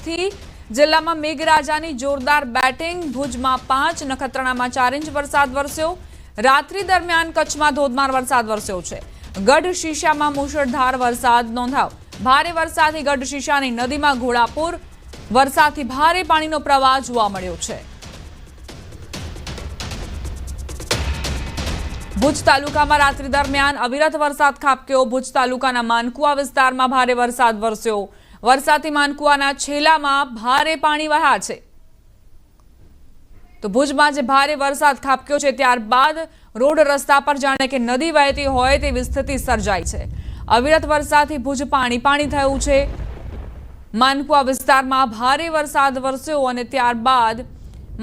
આજથી જિલ્લામાં મેઘરાજાની જોરદાર બેટિંગ। ભુજમાં 5, નખત્રાણામાં 4 ઇંચ વરસાદ વરસ્યો। રાત્રિ દરમિયાન કચ્છમાં ધોધમાર વરસાદ વરસ્યો છે। ગઢશીશામાં મુશળધાર વરસાદ નોંધાયો। ભારે વરસાદથી ગઢશીશાની નદીમાં ઘોડાપુર। વરસાદથી ભારે પાણીનો પ્રવાહ જોવા મળ્યો છે। ભુજ તાલુકામાં રાત્રિ દરમિયાન અવિરત વરસાદ ખાબક્યો। ભુજ તાલુકાના માનકુવા વિસ્તારમાં ભારે વરસાદ વરસ્યો। વરસાદથી માનકુવાના છેલામાં ભારે પાણી વહ્યા છે। તો ભુજમાં જે ભારે વરસાદ ખાબક્યો છે ત્યારબાદ રોડ રસ્તા પર જાણે કે નદી વહેતી હોય તેવી સ્થિતિ સર્જાઈ છે। અવિરત વરસાદથી ભુજ પાણી થયું છે। માનકુવા વિસ્તારમાં ભારે વરસાદ વરસ્યો અને ત્યારબાદ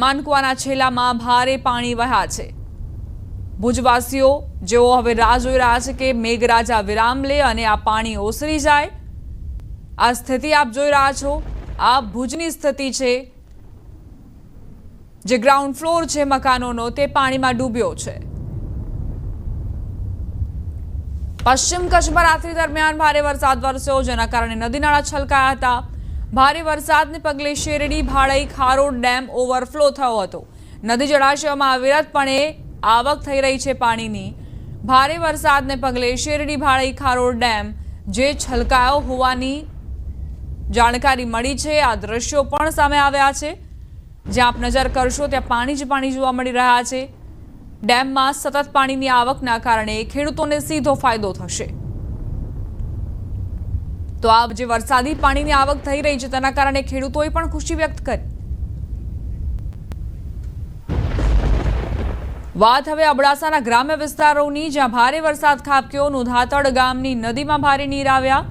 માનકુવાના છેલામાં ભારે પાણી વહ્યા છે। ભુજવાસીઓ જેઓ હવે રાહ જોઈ રહ્યા છે કે મેઘરાજા વિરામ લે અને આ પાણી ઓસરી જાય। આ સ્થિતિ આપ જોઈ રહ્યા છો। આ ભુજની સ્થિતિ છે। જે ગ્રાઉન્ડ ફ્લોર છે મકાનોનો તે પાણીમાં ડૂબ્યો છે। પશ્ચિમ કચ્છમાં રાત્રિ દરમિયાન ભારે વરસાદ વરસ્યો, જેના કારણે નદી નાળા છલકાયા હતા। ભારે વરસાદને પગલે શેરડી, ભાળઈ, ખારોડ ડેમ ઓવરફ્લો થયો હતો। નદી જળાશયોમાં અવિરતપણે આવક થઈ રહી છે પાણીની। ભારે વરસાદને પગલે શેરડી, ભાળઈ, ખારોડ ડેમ જે છલકાયો હોવાની જાણકારી મળી છે। આ દ્રશ્યો પણ સામે આવ્યા છે। જ્યાં આપ નજર કરશો ત્યાં પાણી જ પાણી જોવા મળી રહ્યા છે। ડેમમાં સતત પાણીની આવકના કારણે ખેડૂતોને સીધો ફાયદો થશે। તો આ જે વરસાદી પાણીની આવક થઈ રહી છે તેના કારણે ખેડૂતોએ પણ ખુશી વ્યક્ત કરી। વાત હવે અબડાસાના ગ્રામ્ય વિસ્તારોની, જ્યાં ભારે વરસાદ ખાબક્યો। નુધાતડ ગામની નદીમાં ભારે નીર આવ્યા।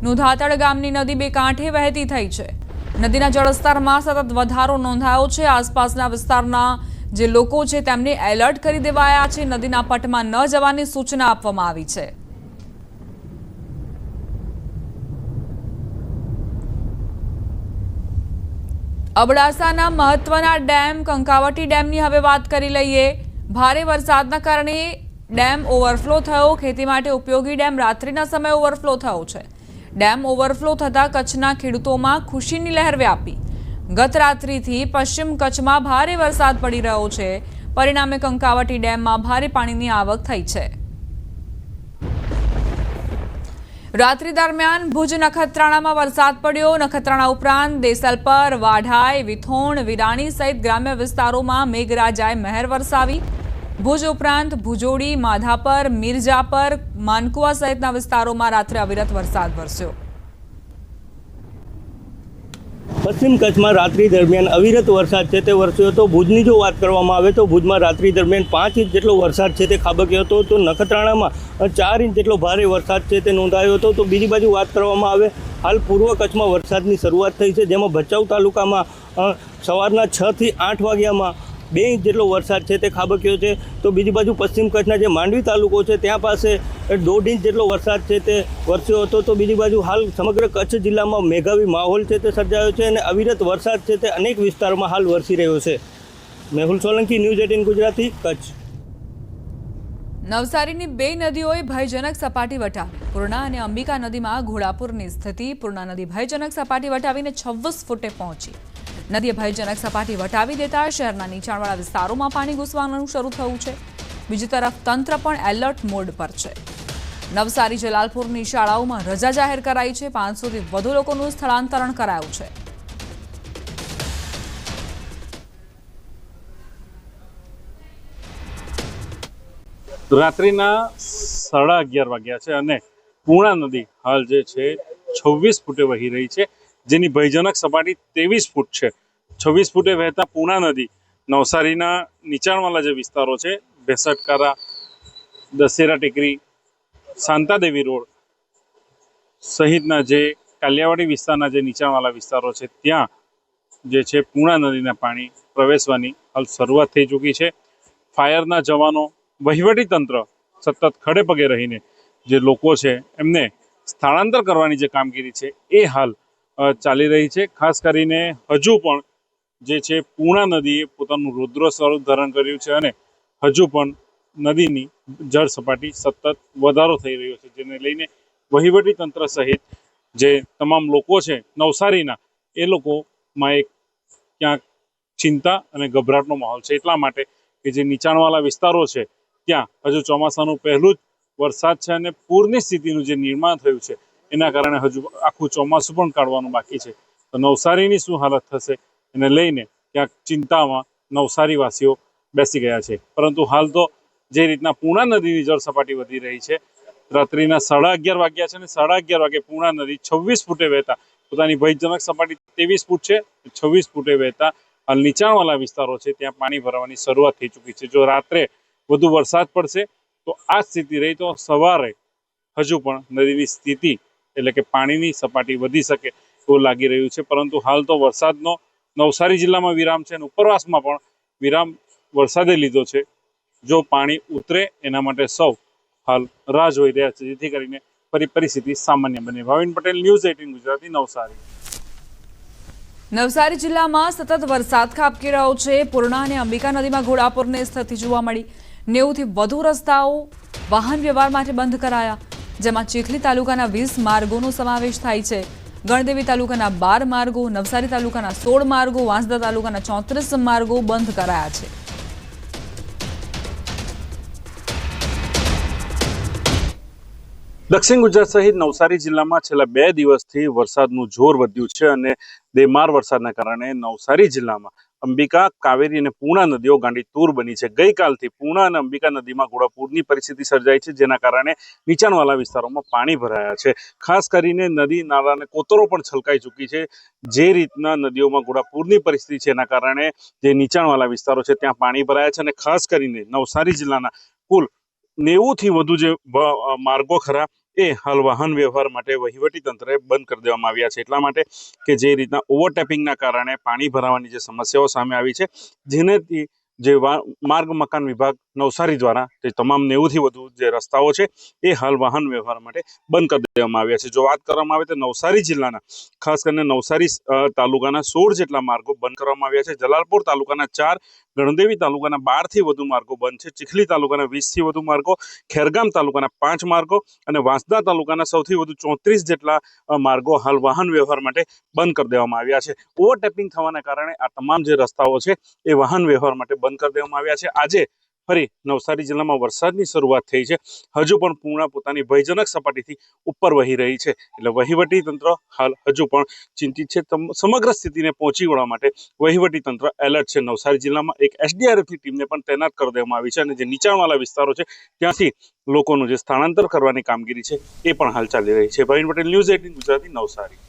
નુધાતડ ગામની નદી બે કાંઠે વહેતી થઈ છે। નદીના જળસ્તરમાં સતત વધારો નોંધાયો છે। આસપાસના વિસ્તારના જે લોકો છે તેમને એલર્ટ કરી દેવાયા છે। નદીના પટમાં ન જવાની સૂચના આપવામાં આવી છે। અબડાસાના મહત્વના ડેમ કંકાવટી ડેમની હવે વાત કરી લઈએ। ભારે વરસાદના કારણે ડેમ ઓવરફ્લો થયો। ખેતી માટે ઉપયોગી ડેમ રાત્રિના સમયે ઓવરફ્લો થયો છે। ડેમ ઓવરફ્લો થતાં કચ્છના ખેડૂતોમાં ખુશીની લહેર વ્યાપી। ગત રાત્રિથી પશ્ચિમ કચ્છમાં ભારે વરસાદ પડી રહ્યો છે। પરિણામે કંકાવટી ડેમમાં ભારે પાણીની આવક થઈ છે। રાત્રિ દરમિયાન ભુજ નખત્રાણામાં વરસાદ પડ્યો। નખત્રાણા ઉપરાંત દેસલપર, વાઢાઈ, વિથોણ, વિરાણી સહિત ગ્રામ્ય વિસ્તારોમાં મેઘરાજાએ મહેર વરસાવી। ભુજ ઉપરાંત ભુજોડી, માધાપર, મિરજાપર, માનકુવા સહિતના વિસ્તારોમાં રાત્રે અવિરત વરસાદ વરસ્યો। પશ્ચિમ કચ્છમાં રાત્રિ દરમિયાન અવિરત વરસાદ છે તે વરસ્યો હતો। ભુજની જો વાત કરવામાં આવે તો ભુજમાં રાત્રિ દરમિયાન 5 ઇંચ જેટલો વરસાદ છે તે ખાબક્યો હતો। તો નખત્રાણામાં 4 ઇંચ જેટલો ભારે વરસાદ છે તે નોંધાયો હતો। તો બીજી બાજુ વાત કરવામાં આવે, હાલ પૂર્વ કચ્છમાં વરસાદની શરૂઆત થઈ છે, જેમાં ભચાઉ તાલુકામાં સવારના 6 થી 8 વાગ્યામાં 2 ઇંચ જેટલો વરસાદ છે તે ખાબક્યો છે। તો બીજી બાજુ પશ્ચિમ કચ્છના જે માંડવી તાલુકો છે ત્યાં પાસે 1.5 ઇંચ જેટલો વરસાદ છે તે વરસ્યો હતો। તો બીજી બાજુ હાલ સમગ્ર કચ્છ જિલ્લામાં મેઘાવી માહોલ છે તે સર્જાયો છે અને અવિરત વરસાદ છે તે અનેક વિસ્તારોમાં હાલ વરસી રહ્યો છે। મેહુલ સોલંકી, ન્યૂઝ 18 ગુજરાતી, કચ્છ। નવસારીની બે નદીઓએ ભયજનક સપાટી વટાવી। પૂર્ણા અને અંબિકા નદીમાં ઘોડાપુરની સ્થિતિ। પૂર્ણા નદી ભયજનક સપાટી વટાવીને 26 ફૂટે પહોંચી। નદીએ ભયજનક સપાટી વટાવી દેતા શહેરના નીચાણવાળા વિસ્તારોમાં પાણી ઘૂસવાનું શરૂ થયું છે। બીજી તરફ તંત્ર પણ એલર્ટ મોડ પર છે। નવસારી જલાલપુરની શાળાઓમાં રજા જાહેર કરાઈ છે। 500થી વધુ લોકોનું સ્થળાંતરણ કરાયું છે। રાત્રિના 11:30 વાગ્યા છે અને પૂર્ણા નદી હાલ જે છે 26 ફૂટે વહી રહી છે, જેની ભયજનક સપાટી 23 ફૂટ છે। 26 ફૂટે વહેતા પૂર્ણા નદી નવસારીના નીચાણવાળા જે વિસ્તારો છે, ભેસટકારા, દશેરા ટેકરી, શાંતાદેવી રોડ સહિતના જે કાલિયાવાડી વિસ્તારના જે નીચાણવાળા વિસ્તારો છે ત્યાં જે છે પૂર્ણા નદીના પાણી પ્રવેશવાની હાલ શરૂઆત થઈ ચૂકી છે। ફાયરના જવાનો, વહીવટી તંત્ર સતત ખડે પગે રહીને જે લોકો છે એમને સ્થળાંતર કરવાની જે કામગીરી છે એ હાલ ચાલી રહી છે। ખાસ કરીને હજુ પણ જે છે પૂર્ણા નદીએ પોતાનું રુદ્ર સ્વરૂપ ધારણ કર્યું છે અને હજુ પણ નદીની જળ સપાટી સતત વધારો થઈ રહ્યો છે, જેને લઈને વહીવટી તંત્ર સહિત જે તમામ લોકો છે નવસારીના એ લોકોમાં એક ક્યાંક ચિંતા અને ગભરાટનો માહોલ છે. એટલા માટે કે જે નીચાણવાળા વિસ્તારો છે ત્યાં હજુ ચોમાસાનું પહેલું જ વરસાદ છે અને પૂરની સ્થિતિનું જે નિર્માણ થયું છે એના કારણે હજુ આખું ચોમાસું પણ કાઢવાનું બાકી છે. તો નવસારીની શું હાલત થશે એને લઈને ક્યાંક ચિંતામાં નવસારીવાસીઓ બેસી ગયા છે. પરંતુ હાલ તો જે રીતના પૂર્ણા નદીની જળ સપાટી વધી રહી છે, રાત્રિના 11:30 વાગ્યા છે અને 11:30 વાગે પૂર્ણા નદી 26 ફૂટે વહેતા પોતાની ભયજનક સપાટી 23 ફૂટ છે, 26 ફૂટે વહેતા હાલ નીચાણવાળા વિસ્તારો છે ત્યાં પાણી ભરવાની શરૂઆત થઈ ચૂકી છે. જો રાત્રે વધુ વરસાદ પડશે તો આ સ્થિતિ રહી તો સવારે હજુ પણ નદીની સ્થિતિ એટલે કે પાણીની સપાટી વધી શકે એવું લાગી રહ્યું છે. પરંતુ હાલ તો વરસાદનો નવસારી જિલ્લામાં વિરામ છે અને ઉપરવાસમાં પણ વિરામ વરસાદે લીધો છે. જો પાણી ઉતરે એના માટે સૌ હાલ રાહ જોઈ રહ્યા છે, જેથી કરીને ફરી પરિસ્થિતિ સામાન્ય બને. ભાવિન પટેલ, ન્યૂઝ 18 ગુજરાતી, નવસારી. નવસારી જિલ્લામાં સતત વરસાદ ખાબકી રહ્યો છે. પૂર્ણા અને અંબિકા નદીમાં ઘોડાપૂરની સ્થિતિ જોવા મળી. 90થી વધુ રસ્તાઓ વાહન વ્યવહાર માટે બંધ કરાયા, જેમાં ચીખલી તાલુકાના 20 માર્ગોનો સમાવેશ થાય છે. ગણદેવી તાલુકાના 12 માર્ગો, નવસારી તાલુકાના 16 માર્ગો, વાંસદા તાલુકાના 34 માર્ગો બંધ કરાયા છે. દક્ષિણ ગુજરાત સહિત નવસારી જિલ્લામાં છેલ્લા 2 દિવસથી વરસાદનું જોર વધ્યું છે અને દેમાર વરસાદના કારણે નવસારી જિલ્લામાં અંબિકા, કાવેરી અને પૂર્ણા નદીઓ ગાંડીતૂર બની છે. ગઈકાલથી પૂર્ણા અને અંબિકા નદીમાં ઘોડાપૂરની પરિસ્થિતિ સર્જાઈ છે, જેના કારણે નીચાણવાળા વિસ્તારોમાં પાણી ભરાયા છે. ખાસ કરીને નદી નાળાને કોતરો પણ છલકાઈ ચૂકી છે. જે રીતના નદીઓમાં ઘોડાપૂરની પરિસ્થિતિ છે એના કારણે જે નીચાણવાળા વિસ્તારો છે ત્યાં પાણી ભરાયા છે અને ખાસ કરીને નવસારી જિલ્લાના કુલ 90થી વધુ જે માર્ગો ખરા એ હાલ વાહન વ્યવહાર માટે વહીવટી તંત્રે બંધ કરી દેવામાં આવ્યા છે. એટલા માટે કે જે રીતના ઓવરટેપિંગના કારણે પાણી ભરાવાની જે સમસ્યાઓ સામે આવી છે, જેનેથી જે માર્ગ મકાન વિભાગ નવસારી દ્વારા જે તમામ 90થી વધુ જે રસ્તાઓ છે એ હાલ વાહન વ્યવહાર માટે બંધ કરી દેવામાં આવ્યા છે. જો વાત કરવામાં આવે તો નવસારી જિલ્લાના ખાસ કરીને નવસારી તાલુકાના 16 જેટલા માર્ગો બંધ કરવામાં આવ્યા છે. જલાલપોર તાલુકાના 4, ગણદેવી તાલુકાના 12થી વધુ માર્ગો બંધ છે. ચીખલી તાલુકાના 20થી વધુ માર્ગો, ખેરગામ તાલુકાના 5 માર્ગો અને વાંસદા તાલુકાના સૌથી વધુ 34 જેટલા માર્ગો હાલ વાહન વ્યવહાર માટે બંધ કરી દેવામાં આવ્યા છે. ઓવરટેપિંગ થવાના કારણે આ તમામ જે રસ્તાઓ છે એ વાહન વ્યવહાર માટે બંધ કરી દેવામાં આવ્યા છે. આજે ફરી નવસારી જિલ્લામાં વરસાદની શરૂઆત થઈ છે. હજુ પણ પૂર્ણા પોતાની ભયજનક સપાટીથી ઉપર વહી રહી છે, એટલે વહીવટી તંત્ર હાલ હજુ પણ ચિંતિત છે. સમગ્ર સ્થિતિને પહોંચી વળવા માટે વહીવટી તંત્ર એલર્ટ છે. નવસારી જિલ્લામાં એક SDRFની ટીમને પણ તૈનાત કરી દેવામાં આવી છે અને જે નીચાણવાળા વિસ્તારો છે ત્યાંથી લોકોનું જે સ્થળાંતર કરવાની કામગીરી છે એ પણ હાલ ચાલી રહી છે. ભાવિન પટેલ, ન્યૂઝ 18 ગુજરાતી, નવસારી.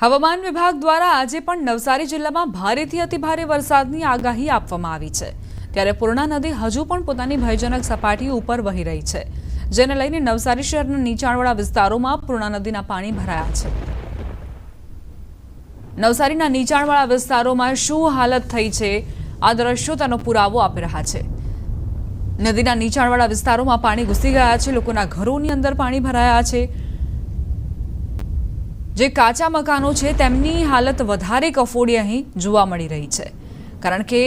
હવામાન વિભાગ દ્વારા આજે પણ નવસારી જિલ્લામાં ભારેથી અતિભારે વરસાદની આગાહી આપવામાં આવી છે. ત્યારે પૂર્ણા નદી હજુ પણ પોતાની ભયજનક સપાટી ઉપર વહી રહી છે, જેને લઈને નવસારી શહેરના નીચાણવાળા વિસ્તારોમાં પૂર્ણા નદીના પાણી ભરાયા છે. નવસારીના નીચાણવાળા વિસ્તારોમાં શું હાલત થઈ છે, આ દ્રશ્યો તેનો પુરાવો આપી રહ્યા છે. નદીના નીચાણવાળા વિસ્તારોમાં પાણી ઘૂસી ગયા છે, લોકોના ઘરોની અંદર પાણી ભરાયા છે. જે કાચા મકાનો છે તેમની હાલત વધારે કફોડી અહીં જોવા મળી રહી છે, કારણ કે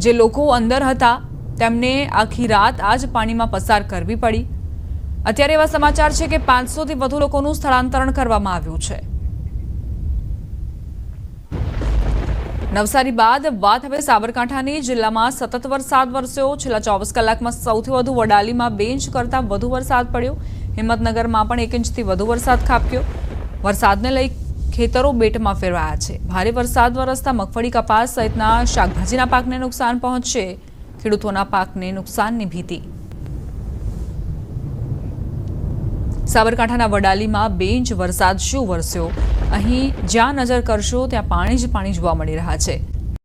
જે લોકો અંદર હતા તેમને આખી રાત આ જ પાણીમાં પસાર કરવી પડી. અત્યારે એવા સમાચાર છે કે 500થી વધુ લોકોનું સ્થળાંતરણ કરવામાં આવ્યું છે. નવસારી બાદ વાત હવે સાબરકાંઠાની. જિલ્લામાં સતત વરસાદ વરસ્યો. છેલ્લા 24 કલાકમાં સૌથી વધુ વડાલીમાં 2 ઇંચ કરતાં વધુ વરસાદ પડ્યો. હિંમતનગરમાં પણ 1 ઇંચથી વધુ વરસાદ ખાબક્યો. વરસાદને લઈ ખેતરો બેટમાં ફેરવાયા છે. ભારે વરસાદ વરસતા મગફળી, કપાસ સહિતના શાકભાજીના પાકને નુકસાન પહોંચશે. ખેડૂતોના પાકને નુકસાનની ભીતિ. સાબરકાંઠાના વડાલીમાં 2 ઇંચ વરસાદ શું વરસ્યો? અહીં જ્યાં નજર કરશો ત્યાં પાણી જ પાણી જોવા મળી રહ્યા છે.